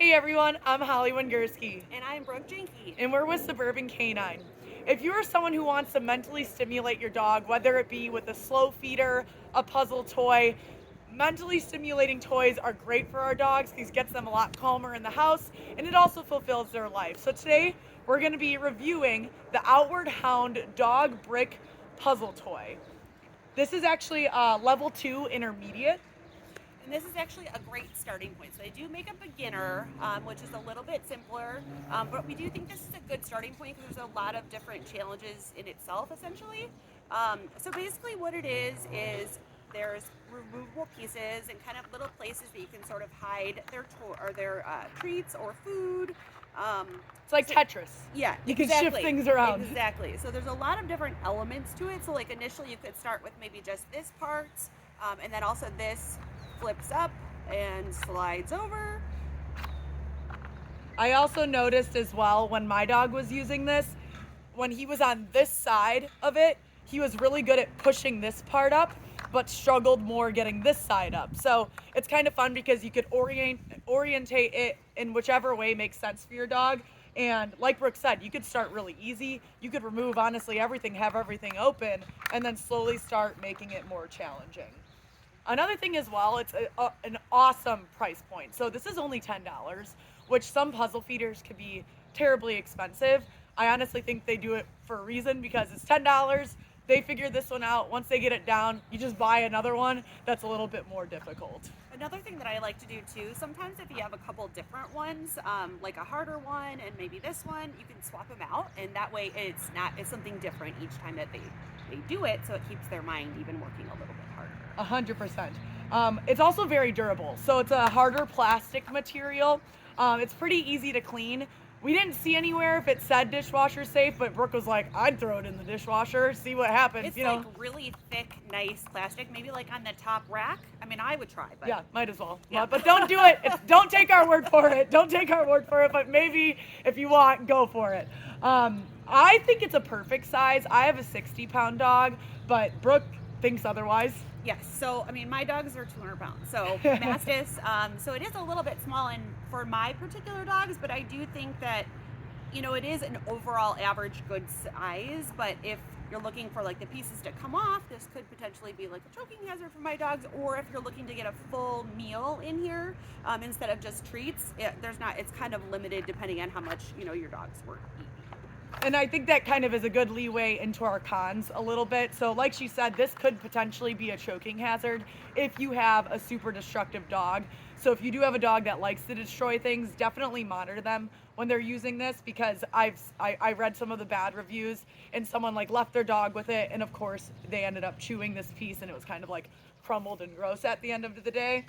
Hey everyone, I'm Holly Wengerski, And I'm Brooke Jenke. and we're with Suburban Canine. If you are someone who wants to mentally stimulate your dog, whether it be with a slow feeder, a puzzle toy, mentally stimulating toys are great for our dogs because it gets them a lot calmer in the house, and it also fulfills their life. So today, we're going to be reviewing the Outward Hound Dog Brick Puzzle Toy. This is actually level 2 intermediate. And this is actually a great starting point. So I do make a beginner, which is a little bit simpler, but we do think this is a good starting point because there's a lot of different challenges in itself, essentially. So basically, what it is there's removable pieces and kind of little places that you can sort of hide their treats or food. It's like So- Tetris. Yeah, You can shift things around. Exactly. So there's a lot of different elements to it. So like initially, you could start with maybe just this part, and then also this flips up and slides over. I also noticed as well when my dog was using this, when he was on this side of it, he was really good at pushing this part up, but struggled more getting this side up. So it's kind of fun because you could orientate it in whichever way makes sense for your dog. And like Brooke said, you could start really easy. You could remove honestly everything, have everything open, and then slowly start making it more challenging. Another thing as well, it's an awesome price point. So this is only $10, which some puzzle feeders can be terribly expensive. I honestly think they do it for a reason because it's $10. They figure this one out. Once they get it down, you just buy another one that's a little bit more difficult. Another thing that I like to do too, sometimes if you have a couple different ones, like a harder one and maybe this one, you can swap them out, and that way it's something different each time that they do it, so it keeps their mind even working a little bit harder. 100%. It's also very durable. So it's a harder plastic material. It's pretty easy to clean. We didn't see anywhere if it said dishwasher safe, but Brooke was like, I'd throw it in the dishwasher, see what happens. It's like really thick, nice plastic, maybe like on the top rack. I mean, I would try, but Yeah, might as well. Yeah. But don't do it. Don't take our word for it. Don't take our word for it. But maybe if you want, go for it. I think it's a perfect size. I have a 60-pound dog, but Brooke thinks otherwise. Yes, so I mean, my dogs are 200 pounds, so Mastiffs. So it is a little bit small, and for my particular dogs, but I do think that it is an overall average good size. But if you're looking for like the pieces to come off, this could potentially be like a choking hazard for my dogs. Or if you're looking to get a full meal in here instead of just treats, it's kind of limited depending on how much your dogs were eating. And I think that kind of is a good leeway into our cons a little bit. So like she said, this could potentially be a choking hazard if you have a super destructive dog. So if you do have a dog that likes to destroy things, definitely monitor them when they're using this, because I read some of the bad reviews and someone like left their dog with it, and of course they ended up chewing this piece and it was kind of like crumbled and gross at the end of the day.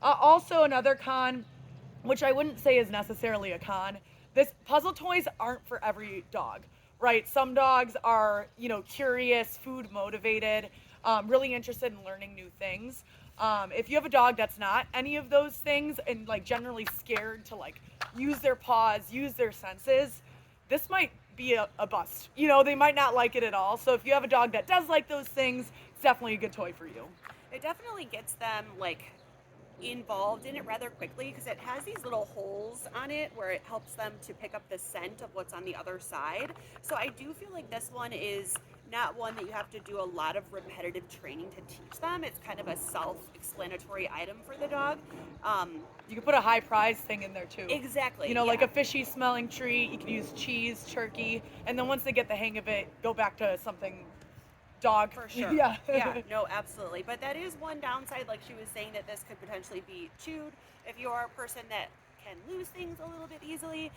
Also another con, which I wouldn't say is necessarily a con, this puzzle toys aren't for every dog, right? Some dogs are, curious, food motivated, really interested in learning new things. If you have a dog that's not any of those things and like generally scared to like use their paws, use their senses, this might be a bust. They might not like it at all. So if you have a dog that does like those things, it's definitely a good toy for you. It definitely gets them like involved in it rather quickly because it has these little holes on it where it helps them to pick up the scent of what's on the other side. So I do feel like this one is not one that you have to do a lot of repetitive training to teach them. It's kind of a self-explanatory item for the dog. You could put a high prize thing in there too. Exactly. Like a fishy smelling treat. You could use cheese, turkey, and then once they get the hang of it, go back to something dog. For sure. Yeah. Yeah, no, absolutely. But that is one downside, like she was saying, that this could potentially be chewed. If you are a person that can lose things a little bit easily,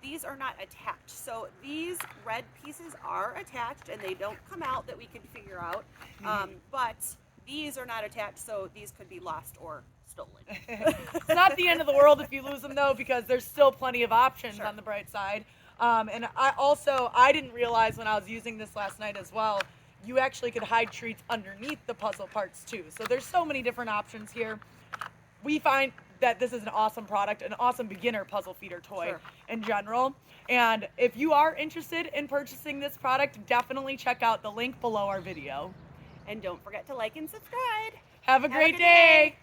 these are not attached. So these red pieces are attached and they don't come out that we could figure out. But these are not attached, so these could be lost or stolen. It's not the end of the world if you lose them though, because there's still plenty of options Sure. on the bright side. And I didn't realize when I was using this last night as well, you actually could hide treats underneath the puzzle parts too. So there's so many different options here. We find that this is an awesome product, an awesome beginner puzzle feeder toy Sure. in general. And if you are interested in purchasing this product, definitely check out the link below our video. And don't forget to like and subscribe. Have a Have a great good day. day.